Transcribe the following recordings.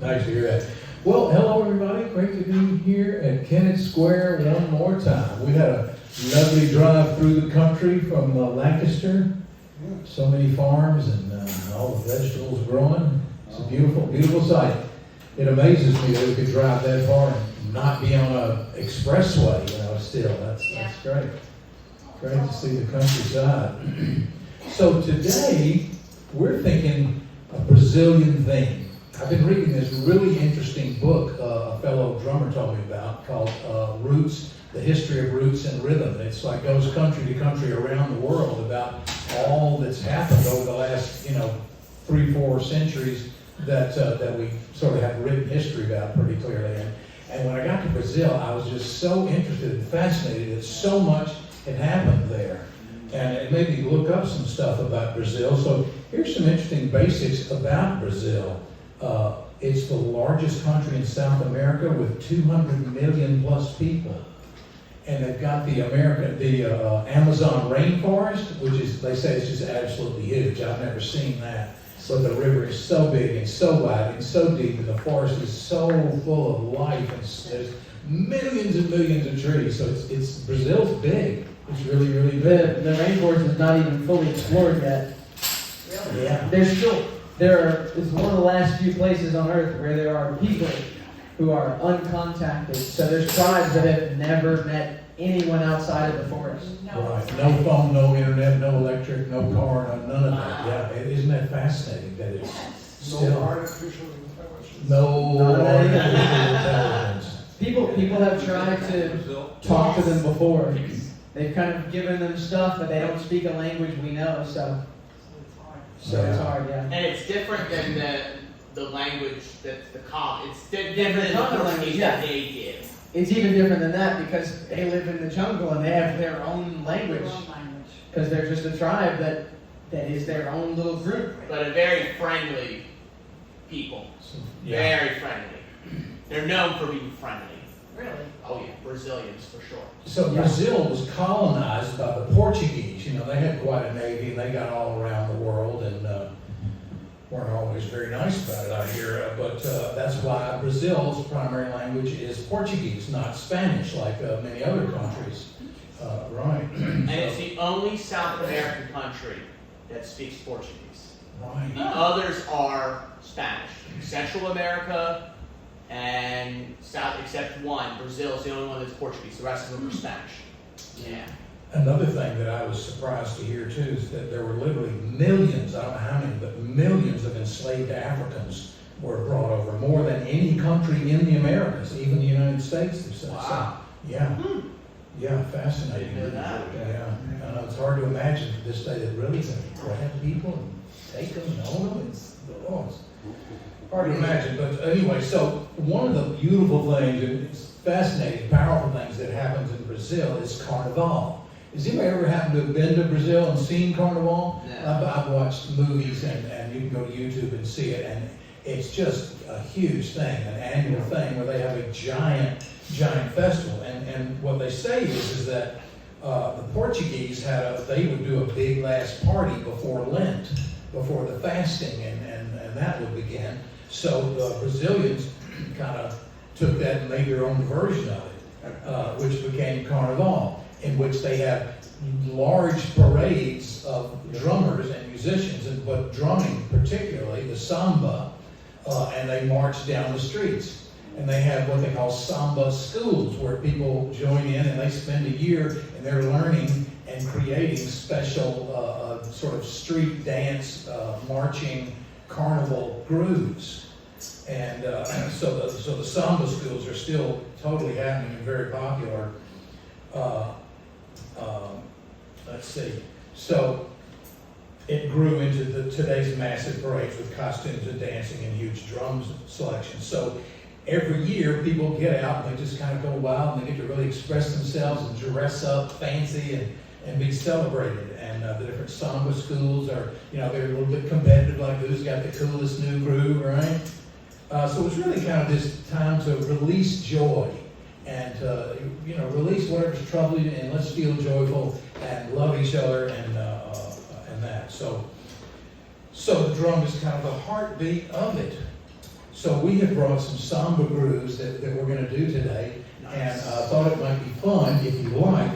Nice to hear that. Well, hello everybody. Great to be here at Kennett Square one more time. We had a lovely drive through the country from Lancaster. So many farms and all the vegetables growing. It's a beautiful, beautiful sight. It amazes me that we could drive that far and not be on an expressway, still. That's great. Great to see the countryside. So today, we're thinking a Brazilian theme. I've been reading this really interesting book a fellow drummer told me about called Roots, The History of Roots and Rhythm. It's like goes country to country around the world about all that's happened over the last, 3-4 centuries that we sort of have written history about pretty clearly. And when I got to Brazil, I was just so interested and fascinated that so much had happened there. And it made me look up some stuff about Brazil. So here's some interesting basics about Brazil. It's the largest country in South America with 200 million plus people. And they've got the Amazon rainforest, which is, they say it's just absolutely huge. I've never seen that. But the river is so big and so wide and so deep, and the forest is so full of life. And there's millions and millions of trees. So it's Brazil's big. It's really, really big. The rainforest is not even fully explored yet. Really? Yeah. It's one of the last few places on Earth where there are people who are uncontacted. So there's tribes that have never met anyone outside of the forest. Right. No phone, no internet, no electric, no car, none of that. Yeah. Isn't that fascinating that it's still... No artificial intelligence. No artificial intelligence. People have tried to talk to them before. They've kind of given them stuff, but they don't speak a language we know, so it's hard, yeah. And it's different than the language that's the common. It's different than the common language, yeah. that they give. It's even different than that because they live in the jungle and they have their own language. Because they're just a tribe that that is their own little group. But a very friendly people. Yeah. Very friendly. They're known for being friendly. Really? Oh yeah, Brazilians for sure. So Yeah. Brazil was colonized by the Portuguese. You know, they had quite a navy, and they got all around the world, and weren't always very nice about it out here. But that's why Brazil's primary language is Portuguese, not Spanish, like many other countries. Right. And it's the only South American country that speaks Portuguese. Right. The others are Spanish. Central America and South, except one, Brazil is the only one that's Portuguese. The rest of them are Spanish. Yeah. Another thing that I was surprised to hear too is that there were literally millions, I don't know how many, but millions of enslaved Africans were brought over, more than any country in the Americas, even the United States. Wow. Yeah. Yeah, fascinating. Didn't know that. Yeah, I know it's hard to imagine to this day that really can grab people and take them and own them. It's hard to imagine, but anyway, so one of the beautiful things, and it's fascinating, powerful things that happens in Brazil is Carnival. Has anybody ever happened to have been to Brazil and seen Carnival? No. I've watched movies, and you can go to YouTube and see it, and it's just a huge thing, an annual thing where they have a giant festival. And what they say is that the Portuguese they would do a big last party before Lent, before the fasting, and that would begin. So the Brazilians kind of took that and made their own version of it, which became Carnival, in which they have large parades of drummers and musicians, but drumming particularly, the samba, and they march down the streets. And they have what they call samba schools, where people join in and they spend a year and they're learning and creating special sort of street dance, marching, carnival grooves. And so the samba schools are still totally happening and very popular. Let's see. So it grew into today's massive parades with costumes and dancing and huge drums selections. So every year people get out and they just kind of go wild and they get to really express themselves and dress up fancy and be celebrated. And the different samba schools are, they're a little bit competitive, like who's got the coolest new groove, right? So it's really kind of this time to release joy and release whatever's troubling you, and let's feel joyful and love each other and that. So the drum is kind of the heartbeat of it. So we have brought some samba grooves that we're going to do today, and I thought it might be fun if you like.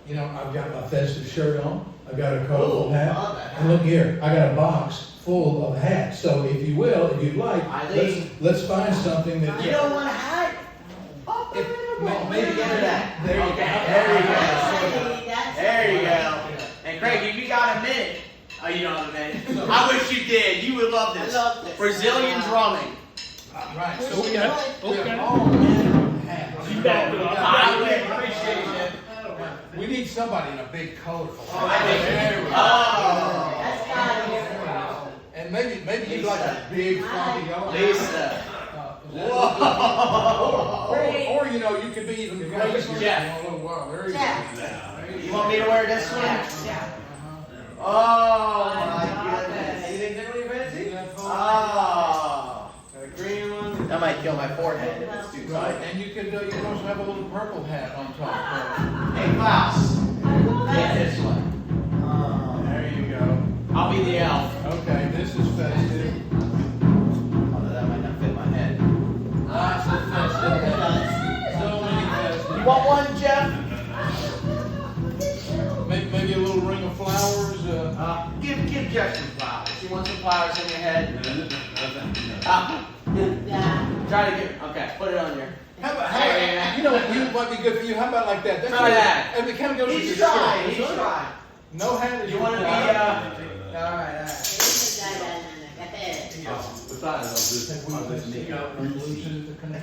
I've got my festive shirt on. I've got a colorful hat, and look here, I got a box full of hats. So if you will, if you'd like, let's find something that You don't want a hat? maybe that. There you go. There you go. And Craig, if you got a minute, oh, you don't have a minute. I wish you did. You would love this. Brazilian drumming. Right. So we got Okay. all manner of hats. You bet. I would appreciate it. We need somebody in a big, colorful I hat. think- There we go. Oh. That's not And maybe you'd like a big, funky yellow. Lisa. Or you could be even crazier. Jeff. In a little while. There you Jeff. go. You want me to wear this one? Yeah. Oh my goodness. You think they're really fancy? Yeah. Oh. The green one. That might kill my forehead if it's too Right, tight. and you could also have a little purple hat on top. Hey, Klaus. Get Yes. this one. Oh. There you go. I'll be the elf. Okay, this is festive. Although that might not fit my head. Lots of festive hats. So many festive. You want one, Jeff? Maybe a little ring of flowers. Give Jeff some flowers. You want some flowers on your head? Yeah. Try to get. Okay, put it on here. How about, you might be good for you. How about like that? Try that. And it kind of goes with your He's trying. shirt. He's trying. No hat is You want to be? All right.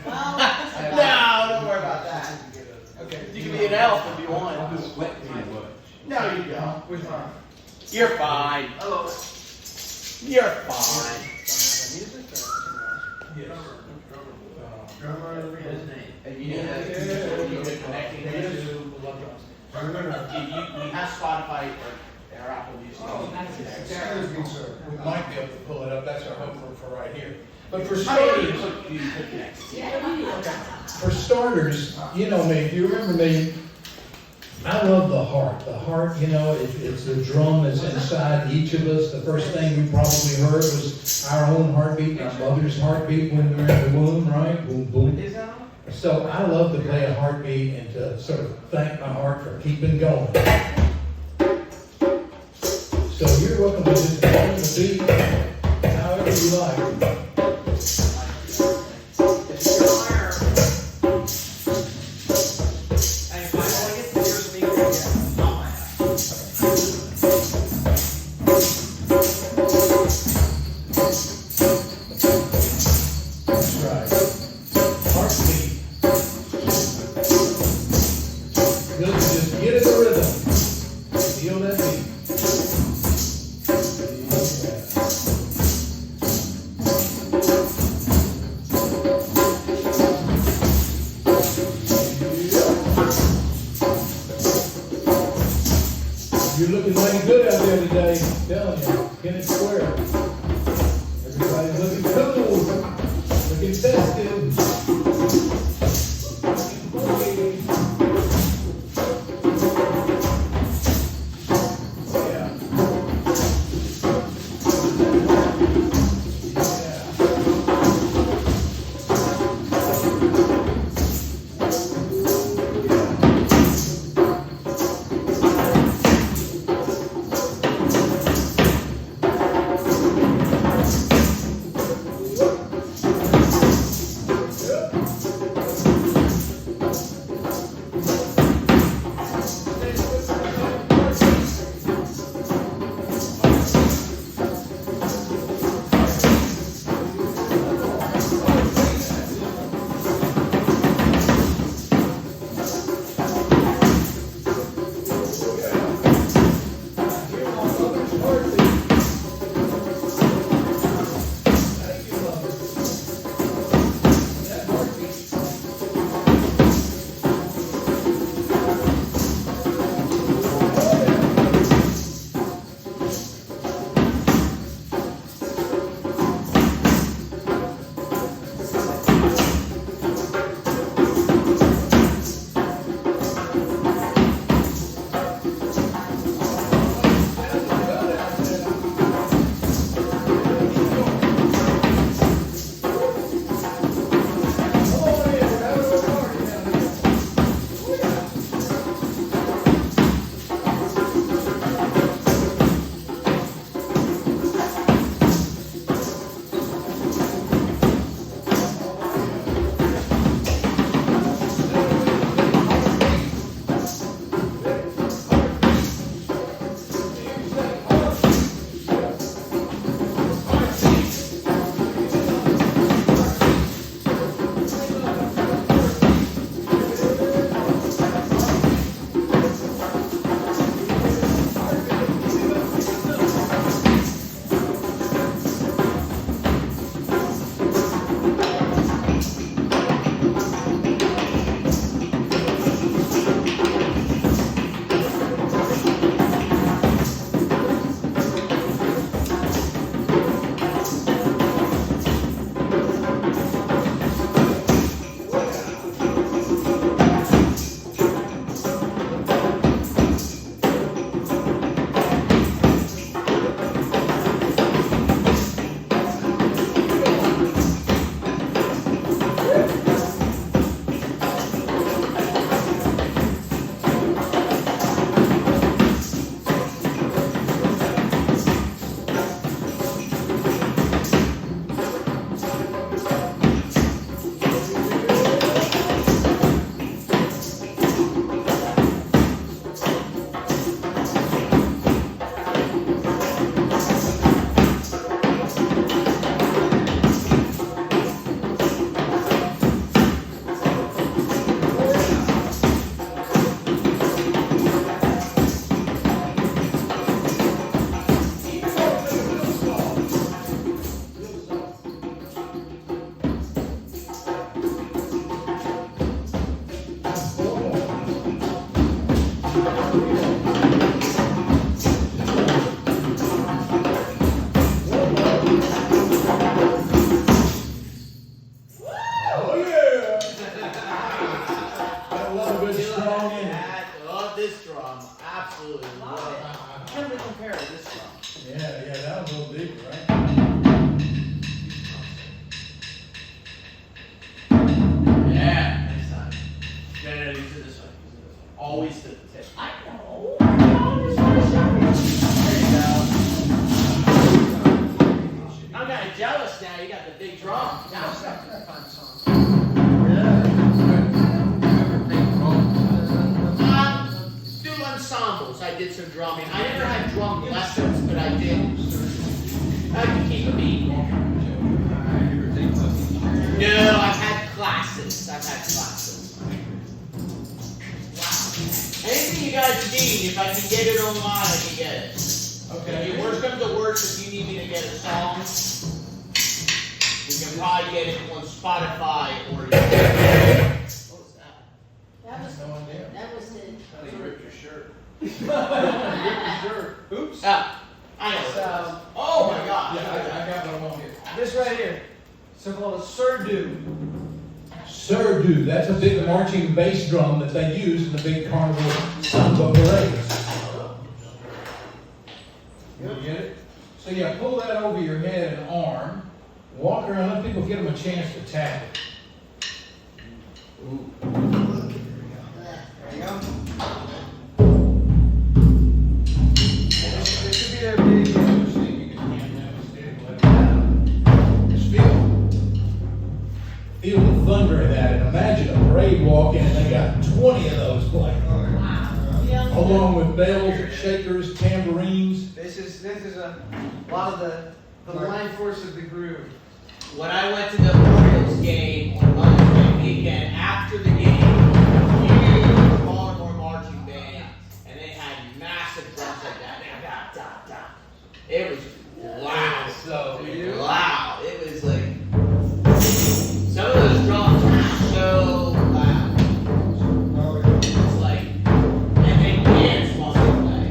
No, don't worry about that. Okay. You can be an elf if you want. No, you don't. You're fine. You're fine. Yes. And you need a connecting. We have Spotify or Apple Music. Excuse me, sir. We might be able to pull it up, that's our hope for right here. But for I mean, starters, you could connect. for starters, you know me, if you remember me, I love the heart. The heart, you know, it's the drum that's inside each of us. The first thing we probably heard was our own heartbeat, our mother's heartbeat when we were in the womb, right? Boom, boom. Is that on? So I love to play a heartbeat and to sort of thank my heart for keeping going. So you're welcome to just follow the beat however you like. That's right. Heartbeat. Good to just get in the rhythm. Feel that beat. You're looking mighty good out there today. I'm telling you, Kennett Square. Everybody's looking cool, looking festive. Yeah. sounds a little deeper, right? Yeah, next time. No, use it this way. Always the tip. I know. There you go. I'm kind of jealous now. You got the big drum. Now I'm starting to find songs. Do ensembles. I did some drumming. I never had drum lessons, but I did. I can keep a beat. No, I've had classes. Wow. Anything you guys need, if I can get it online, I can get it. Okay. If worst comes to worst, if you need me to get a song, you can probably get it on Spotify or. What was that? That was the. You ripped your shirt. Oops. Ah, I know. So, Oh my God. Yeah, I got what I want here. this right here, so-called a surdo. Surdo, that's a big marching bass drum that they use in the big carnival samba parades. You get it? So yeah, pull that over your head and arm. Walk around, let people give them a chance to tap it. Ooh. There you go. This should be their big. Just feel the thunder of that, and imagine a parade walking and they got 20 of those playing. Along with bells, shakers, tambourines. This is a lot of the line force of the groove. When I went to the Orioles game on Monday weekend, after the game, huge Baltimore marching band, and they had massive drums like that. It was loud. So Loud. It was like, some of those drums were so loud. It's like, and they dance while they play.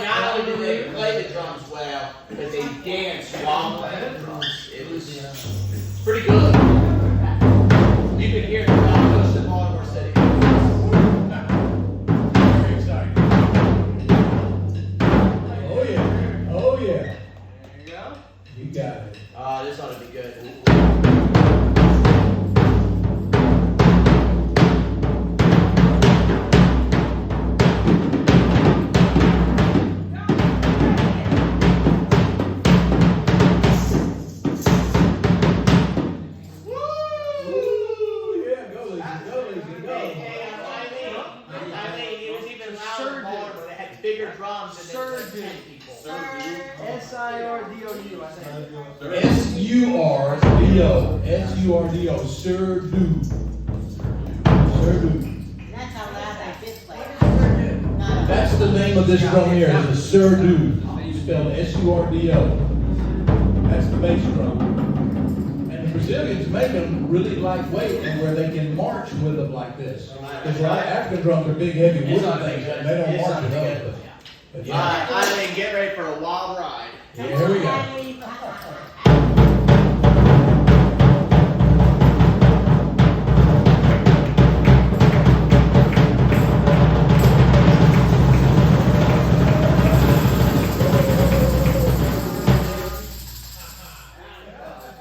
Not only did they play the drums well, but they danced while playing the drums. It was pretty good. You could hear the coast of Baltimore City. very exciting. Oh yeah. Oh yeah. There you go. You got it. This ought to be good. Ooh, yeah, go Lisa, go Lisa, go. I mean, it was even louder in Baltimore. They had bigger drums and they were 10 people. S-I-R-D-O-U, I think. S-U-R-D-O. S-U-R-D-O. Surdo. Surdo. That's how loud I did play. That's the name of this drum here, is a surdo. You spell S-U-R-D-O. That's the bass drum. And the Brazilians make them really lightweight and where they can march with them like this. Because African drums are big, heavy It's wooden ought to be things, good. and they don't It's march ought to be it good. up. But yeah. I mean, get ready for a wild ride. Yeah, here we go.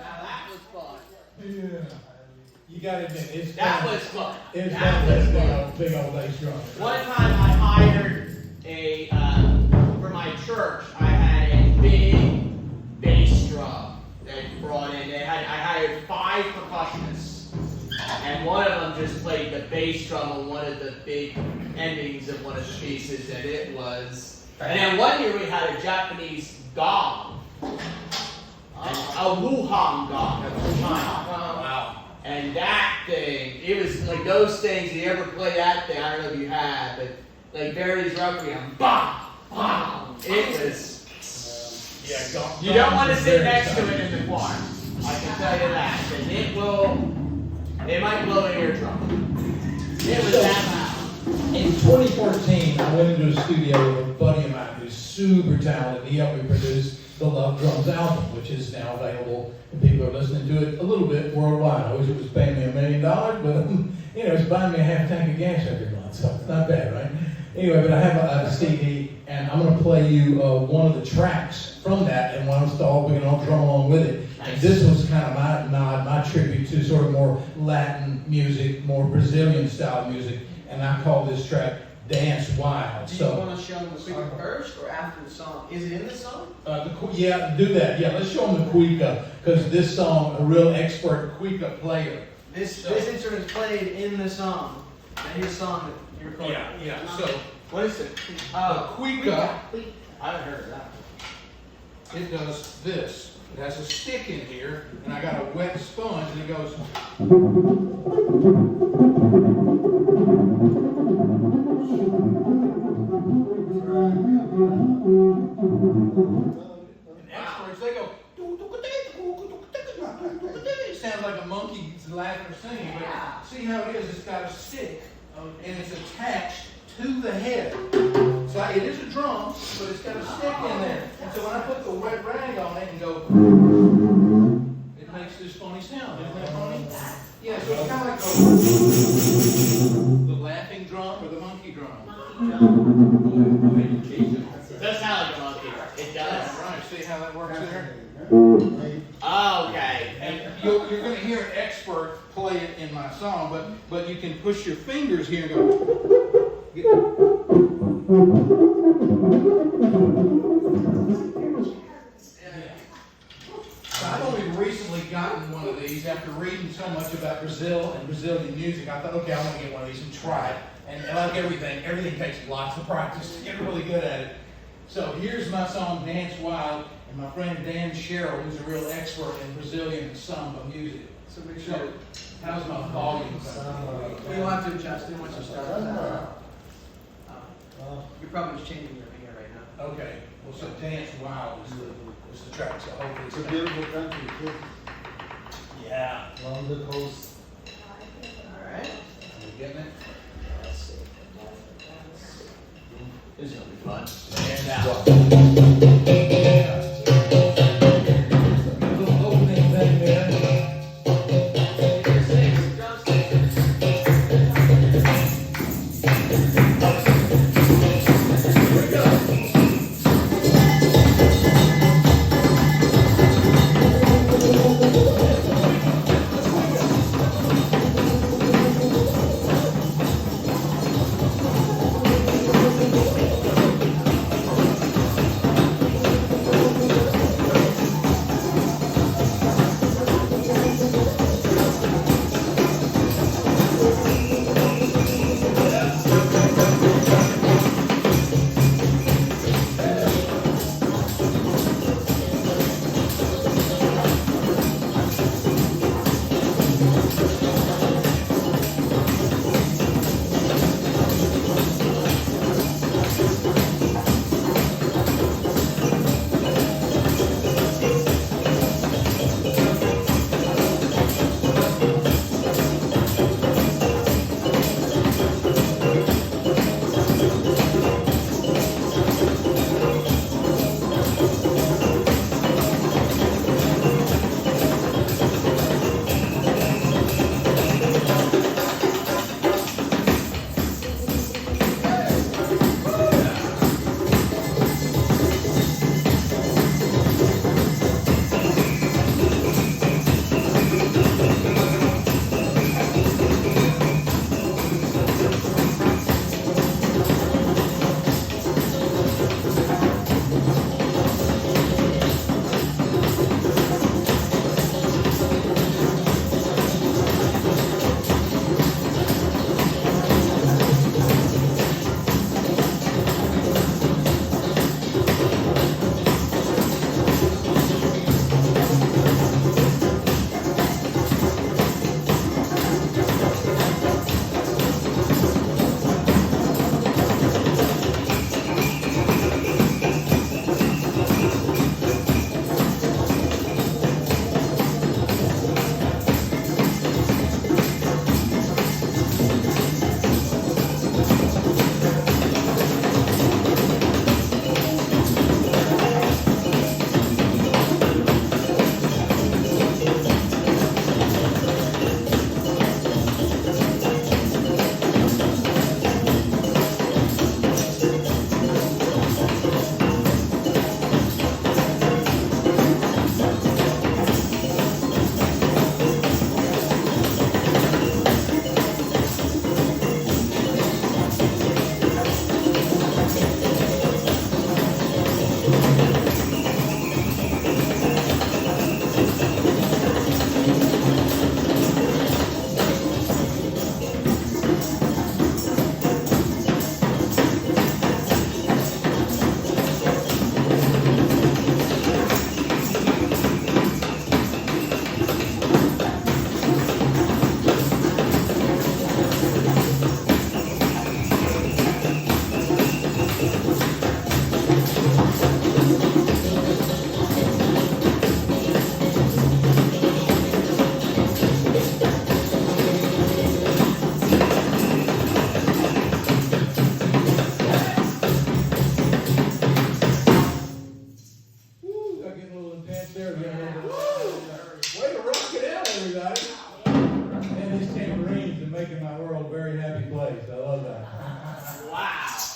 That was fun. Yeah. You gotta admit, it's That fun. was fun. It's That fun, was that fun. big old bass drum. One time I hired for my church, I had a big bass drum they brought in. I hired 5 percussionists, and one of them just played the bass drum on one of the big endings of one of the pieces, and it was. And then one year we had a Japanese gong, a Wuhan gong at the time. Wow. And that thing, it was like those things, you ever play that thing, I don't know if you have, but like Barry's Requiem, bam, bam. It was, you don't want to sit next to it in the choir. I can tell you that, because it might blow an eardrum. It was that loud. In 2014, I went into a studio with a buddy of mine who's super talented. He helped me produce the Love Drums album, which is now available, and people are listening to it a little bit worldwide. I wish it was paying me $1 million, but it's buying me a half tank of gas every month, so it's not bad, right? Anyway, but I have a CD and I'm going to play you one of the tracks from that, and we can all drum along with it. And this was kind of my tribute to sort of more Latin music, more Brazilian style music, and I call this track Dance Wild. Do you want to show them the song first or after the song? Is it in the song? Yeah, do that. Yeah, let's show them the cuica, because this song, a real expert cuica player. This instrument is played in the song. And his song that you recorded. Yeah. So What is it? cuica, I haven't heard of that. it does this. It has a stick in here, and I got a wet sponge, and it goes. And experts, they go. It sounds like a monkey's laughing or singing, but see how it is? It's got a stick, and it's attached to the head. So it is a drum, but it's got a stick in there. And so when I put the wet rag on it and go, it makes this funny sound. Isn't that funny? Yeah, so it's kind of like the laughing drum or the monkey drum. It does sound like a monkey. It does. Right, see how that works there? Oh, okay. And you're going to hear an expert play it in my song, but you can push your fingers here and go. I've only recently gotten one of these after reading so much about Brazil and Brazilian music. I thought, okay, I want to get one of these and try it. And like everything takes lots of practice to get really good at it. So here's my song, Dance Wild, and my friend Dan Sherrill, who's a real expert in Brazilian samba music. So make sure. How's my volume? You don't have to adjust it once you start with that. You're probably just changing your hair right now. Okay, well, so Dance Wild is the track, so hopefully It's a beautiful country, too. Yeah. Along the coast. Alright. Are you getting it? Let's see. This is gonna be fun. And little opening thing there.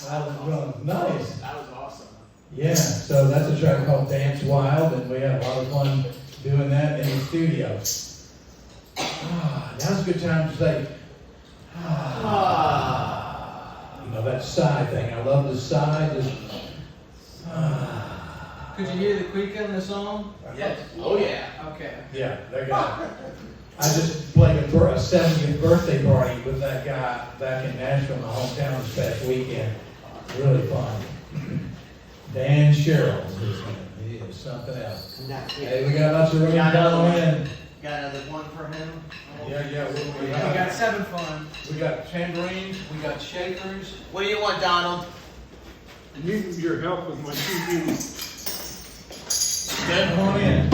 Island drums, nice. That was awesome. Yeah, so that's a track called Dance Wild, and we had a lot of fun doing that in the studio. Now's a good time to say, you know, that sigh thing. I love the sigh. Just, Could you hear the quick in the song? Yes. Oh yeah. Okay. Yeah, that guy. I just played a 70th birthday party with that guy back in Nashville, my hometown, this past weekend. Really fun. Dan Sherrill is his name. He is something else. Hey, we got lots of room going in. Got another one for him? Yeah, We got 7 fun. we got tambourines, we got shakers. What do you want, Donald? Need your help with my TV. Come on in.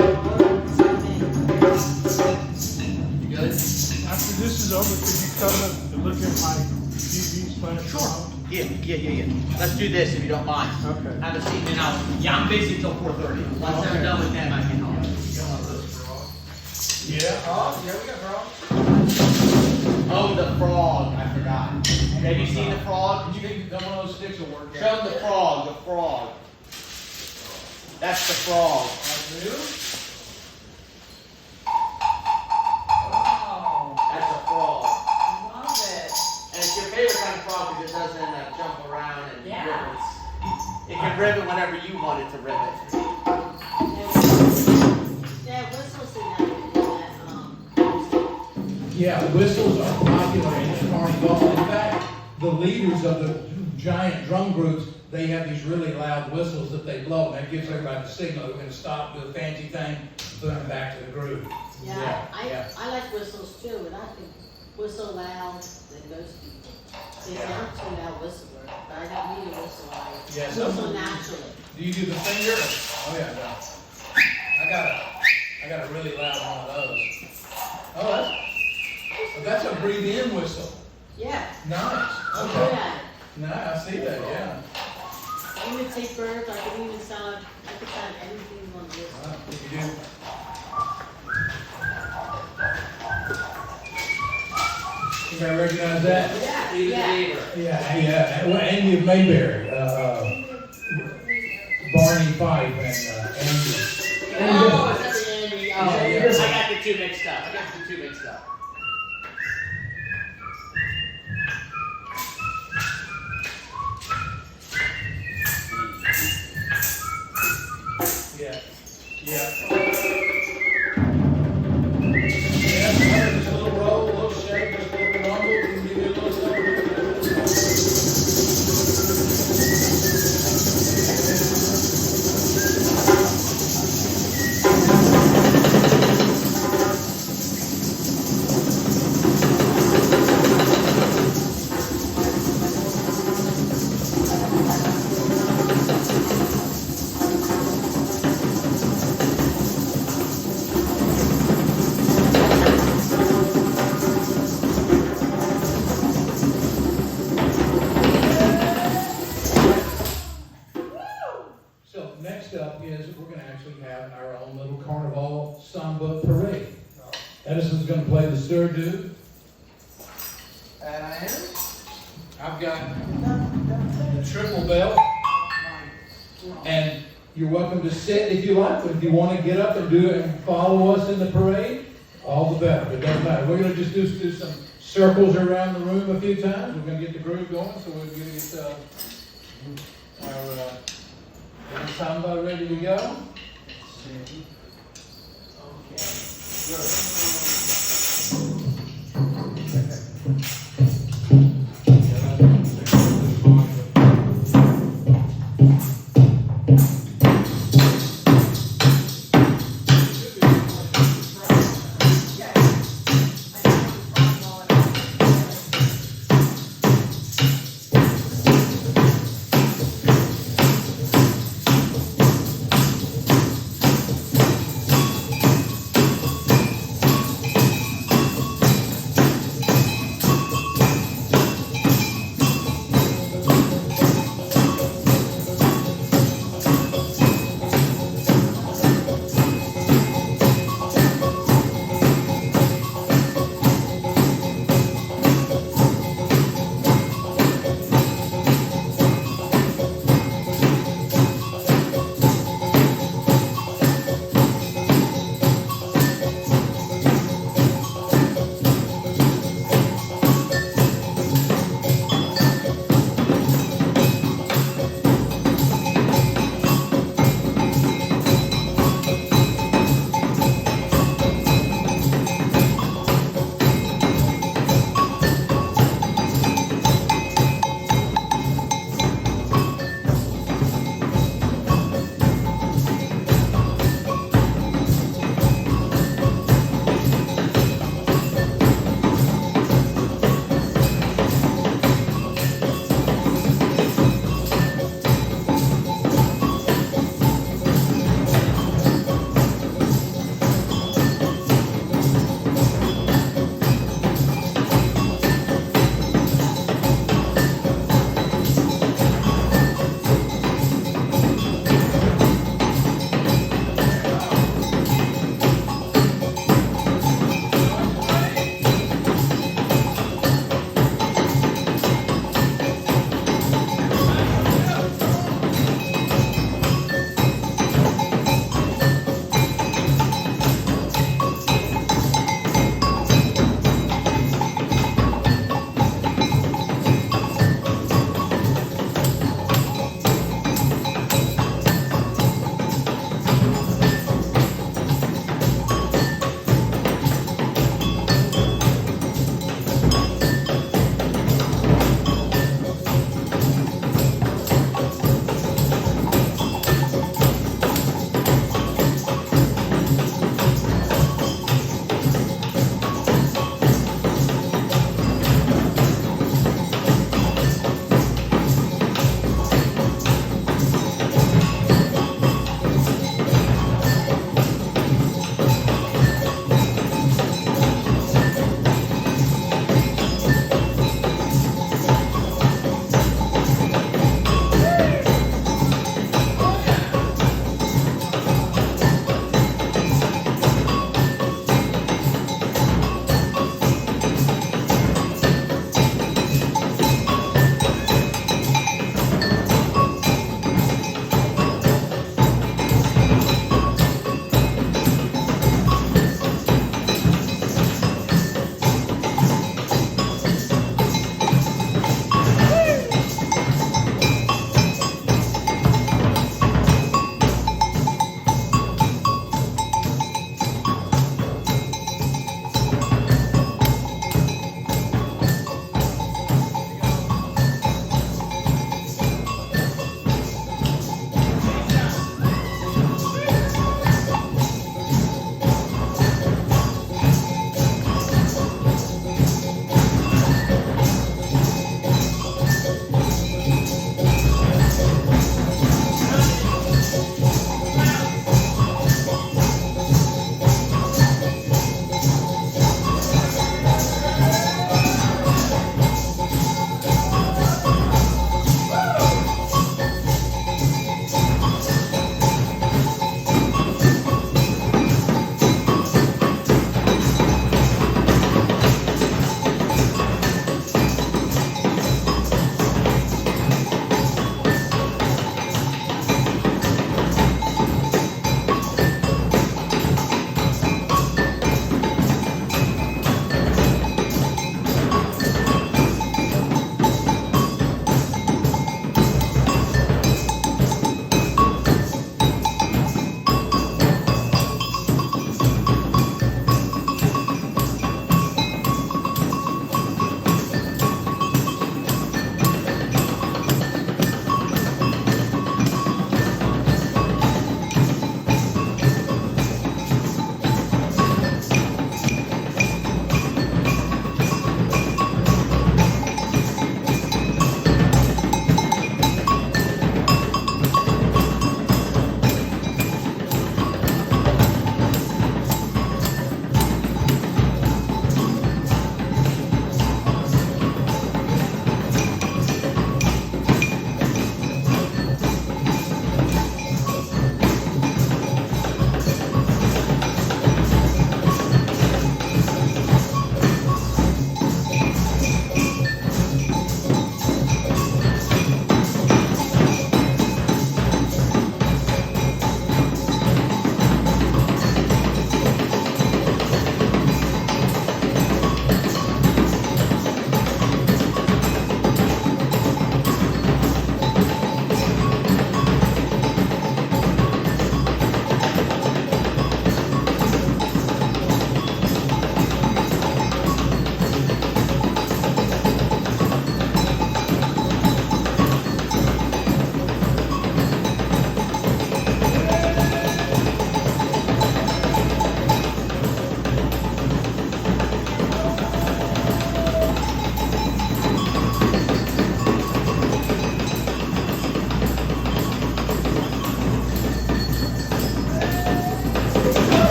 You good? After this is over, could you come up and look at my TV slash? Sure. Yeah. Let's do this if you don't mind. Okay. Have a seat and I'm busy till 4:30. Once I'm done with them, I can help. Yeah. Oh, yeah, we got frog. Oh, the frog. I forgot. Have you seen the frog? You think some of those sticks will work? Show them the frog. That's the frog. Wow. That's a frog. Love it. And it's your favorite kind of frog because it doesn't jump around and rivets. It can rivet whenever you want it to rivet. Yeah, whistles in that, Yeah, whistles are popular in the carnival. In fact, the leaders of the giant drum groups, they have these really loud whistles that they blow, and that gives everybody the signal they're going to stop, do a fancy thing, and put them back to the groove. yeah, Yeah. I like whistles too, and I can whistle loud than most people. See, I'm too loud whistler, but I don't need a whistle, I Yeah, whistle naturally. Do you do the finger? Oh yeah, no. I got a really loud one of those. Oh, that's a breathe in whistle. Yeah, Nice. I'm good Okay. at it. No, I see that. Yeah. I imitate birds, I can even sound, I can sound anything on the whistle. If you do. You guys recognize that? Yeah, Leave yeah. the neighbor. Yeah. Well, Andy of Mayberry, Barney Fife, and Andy. Oh, is that the Andy? Oh, Yeah. I got the two mixed up. Yeah. Yeah, just a little roll, a little shake, just a little rumble, and give you a little something. So next up is we're going to actually have our own little Carnival Samba parade. Edison's going to play the stir-do. And I am. I've got the triple bell. And you're welcome to sit if you like, but if you want to get up and do it and follow us in the parade, all the better. It doesn't matter. We're going to just do some circles around the room a few times. We're going to get the groove going, so we're going to get our samba ready to go.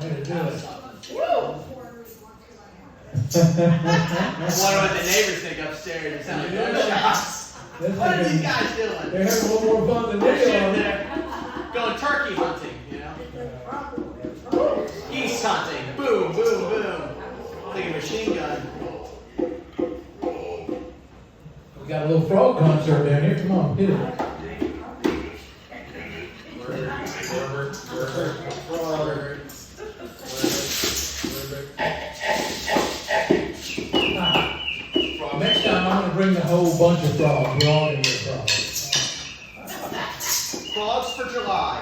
Way to do it. I wonder what the neighbors think upstairs. It sounds like gunshots. What are these guys doing? They're having a little more fun than They're we sitting are. there going turkey hunting, you know? Geese hunting. Boom, boom, boom. Like a machine gun. We got a little frog concert down here. Come on, hit it. Next time I'm going to bring the whole bunch of frogs. We're all going to get frogs. Frogs for July.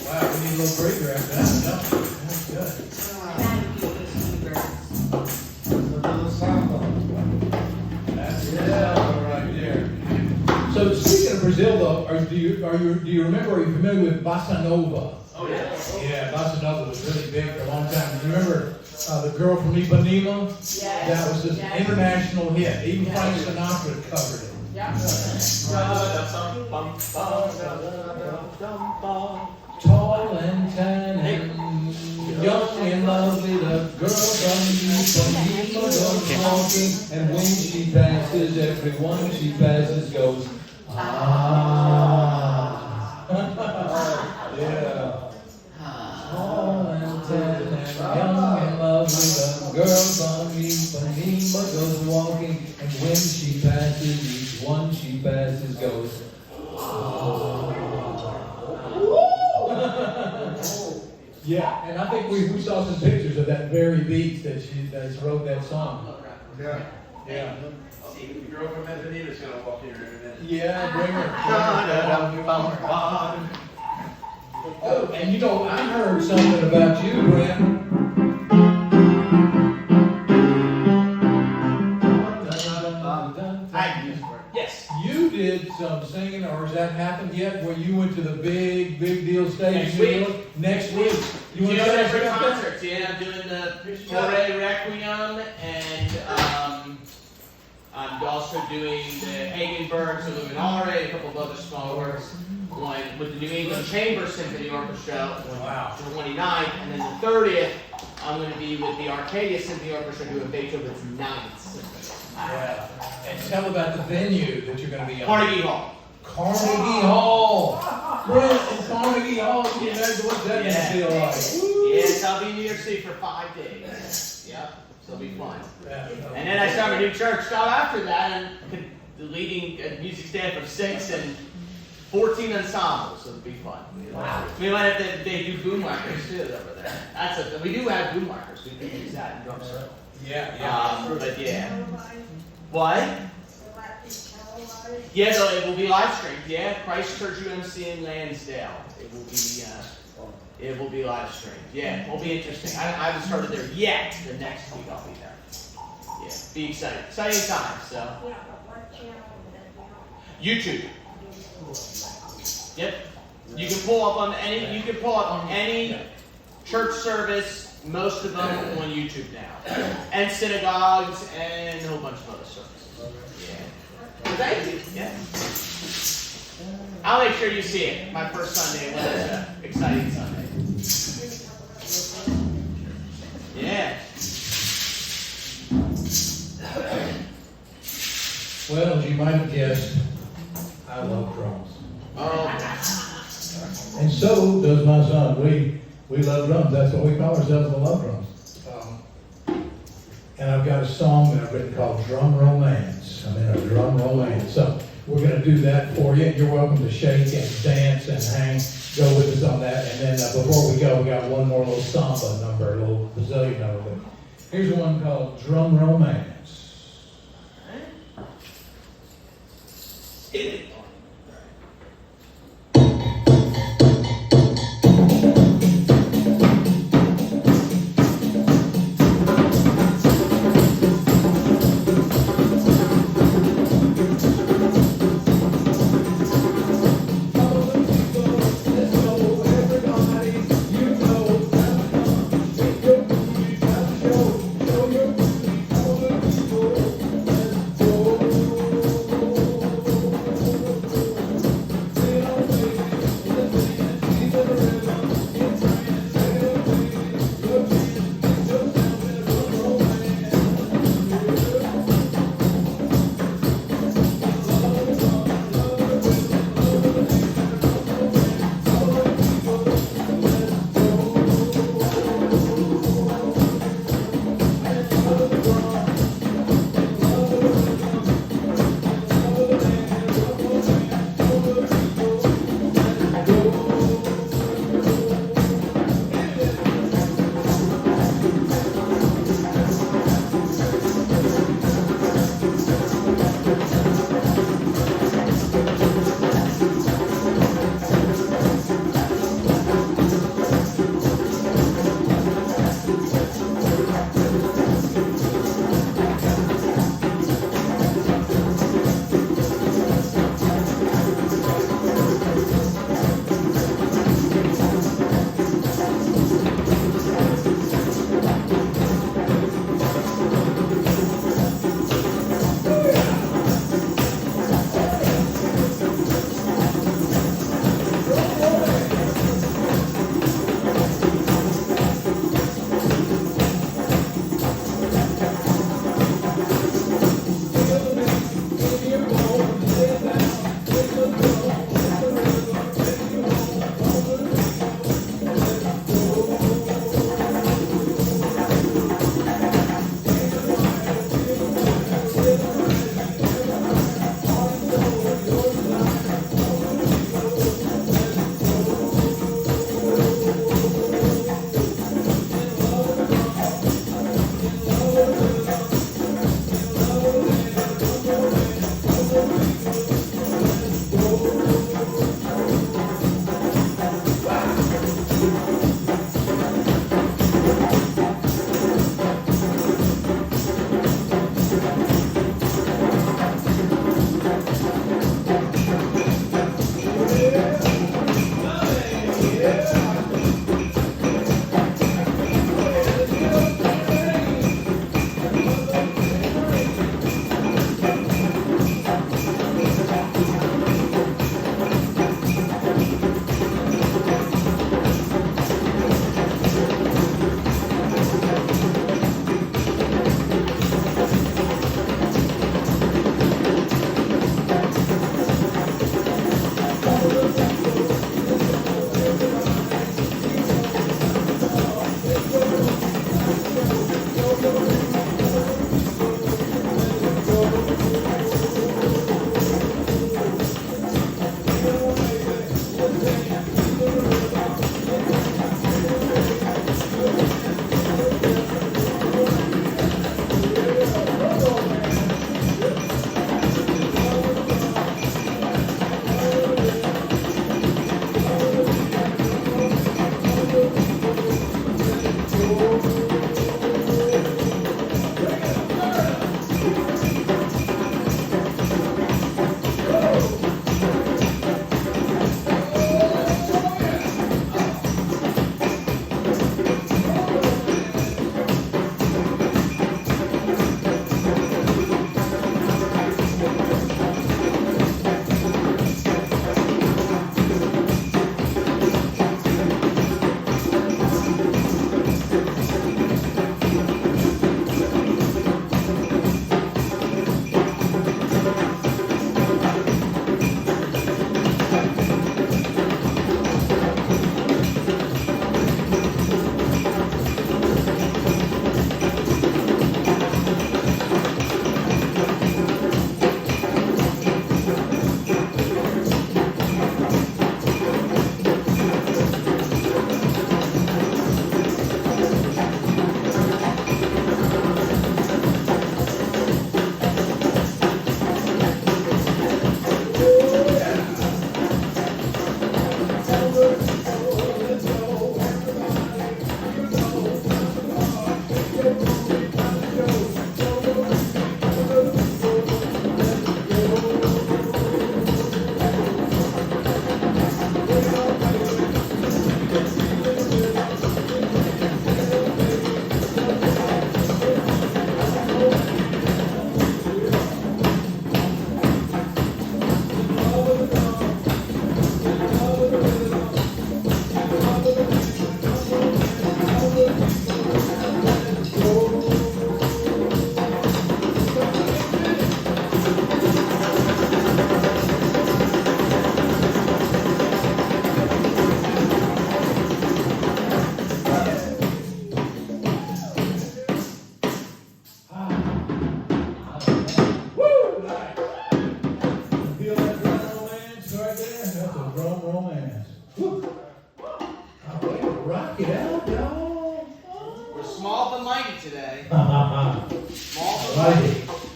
Wow, we need a little breather after that. No, that's good. That's it right there. So speaking of Brazil, though, do you remember? Are you familiar with Bossa Nova? Oh, yeah. Yeah, Bossa Nova was really big for a long time. Do you remember the girl from Ipanema? Yes. That was an international hit. Even Frank Sinatra covered it. Tall and tan and young and lovely, the girl from Ipanema goes walking, and when she passes, everyone she passes goes, ah. Yeah. Tall and tan and young and lovely, the girl from Ipanema goes walking, and when she passes, each one she passes goes, yeah, and I think we saw some pictures of that very beach that she wrote that song. Yeah. Yeah. The girl from Ebeneza's gonna walk in here in a minute. Yeah, bring her. Oh, and you know, I heard something about you, Brent. Yes. You did some singing, or has that happened yet, where you went to the big deal stage? Next week. Next week. You Doing want to different say something? concerts. Yeah, I'm doing the Foray Requiem, and I'm also doing the Hagenbergs, the Luminare, a couple of other small works. One with the New England Chamber Symphony Orchestra Wow. on the 29th, and then the 30th, I'm going to be with the Arcadia Symphony Orchestra doing Beethoven's 9th Symphony. Yeah. And tell about the venue that you're going to be on. Carnegie Hall. Carnegie Hall. Brent, in Carnegie Hall. Can you imagine what that going to feel like? Yes, I'll be in New York City for 5 days. Yep, so it'll be fun. And then I start a new church after that, and leading a music staff of 6 and 14 ensembles, so it'll be fun. Wow. We might have to, they do boom markers too over there. We do have boom markers. We can use that in drum circle. Yeah. But yeah. What? Yeah, so it will be live streamed. Yeah, Christ Church UMC in Lansdale. It will be live streamed. Yeah, it'll be interesting. I haven't started there yet. The next week I'll be there. Yeah, be exciting. Exciting times. So. YouTube. Yep. You can pull up on any church service. Most of them on YouTube now, and synagogues and a whole bunch of other services. Yeah. Thank you. Yeah. I'll make sure you see it. My first Sunday was an exciting Sunday. Yeah. Well, as you might have guessed, I love drums. Oh. And so does my son. We love drums. That's what we call ourselves, the Love Drums. And I've got a song that I've written called Drum Romance. I'm in a drum romance. So we're going to do that for you. You're welcome to shake and dance and hang. Go with us on that. And then before we go, we got one more little samba number, a little Brazilian number. But here's one called Drum Romance. Hit it.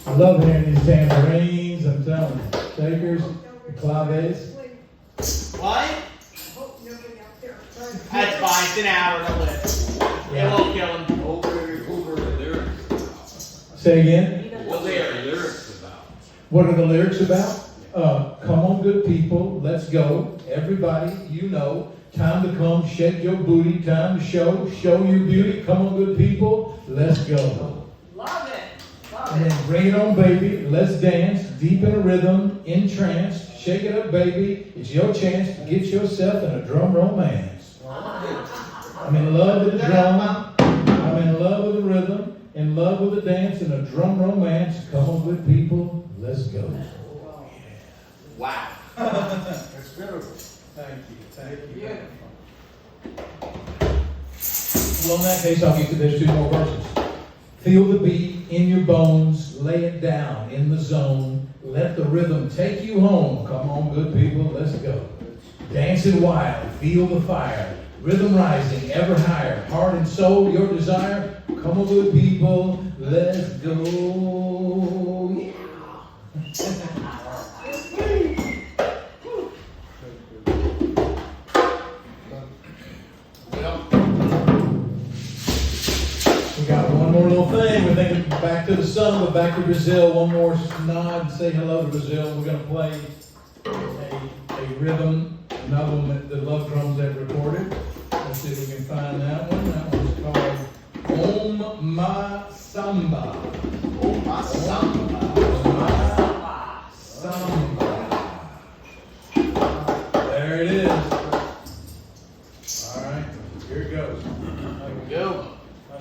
I love hearing these tambourines, I'm telling you. Shakers, the claves. What? That's fine, it's an hour to live. It won't kill him. Over the lyrics. Say again? What are the lyrics about? What are the lyrics about? Come on, good people, let's go. Everybody, you know, time to come, shake your booty, time to show your beauty. Come on, good people, let's go. Love it. And then bring it on, baby. Let's dance, deep in a rhythm, entranced. Shake it up, baby. It's your chance to get yourself in a drum romance. I'm in love with the drum. I'm in love with the rhythm. In love with the dance and a drum romance. Come on, good people, let's go. Wow. That's beautiful. Thank you. Well, in that case, I'll get to those two more verses. Feel the beat in your bones, lay it down in the zone. Let the rhythm take you home. Come on, good people, let's go. Dancing wild, feel the fire. Rhythm rising ever higher. Heart and soul, your desire. Come on, good people, let's go. Yeah. We got one more little thing. We're thinking back to the sun, but back to Brazil. One more nod, say hello to Brazil. We're going to play a rhythm, another one that the Love Drums have recorded. All right, here it goes. Go. I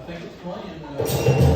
think it's playing.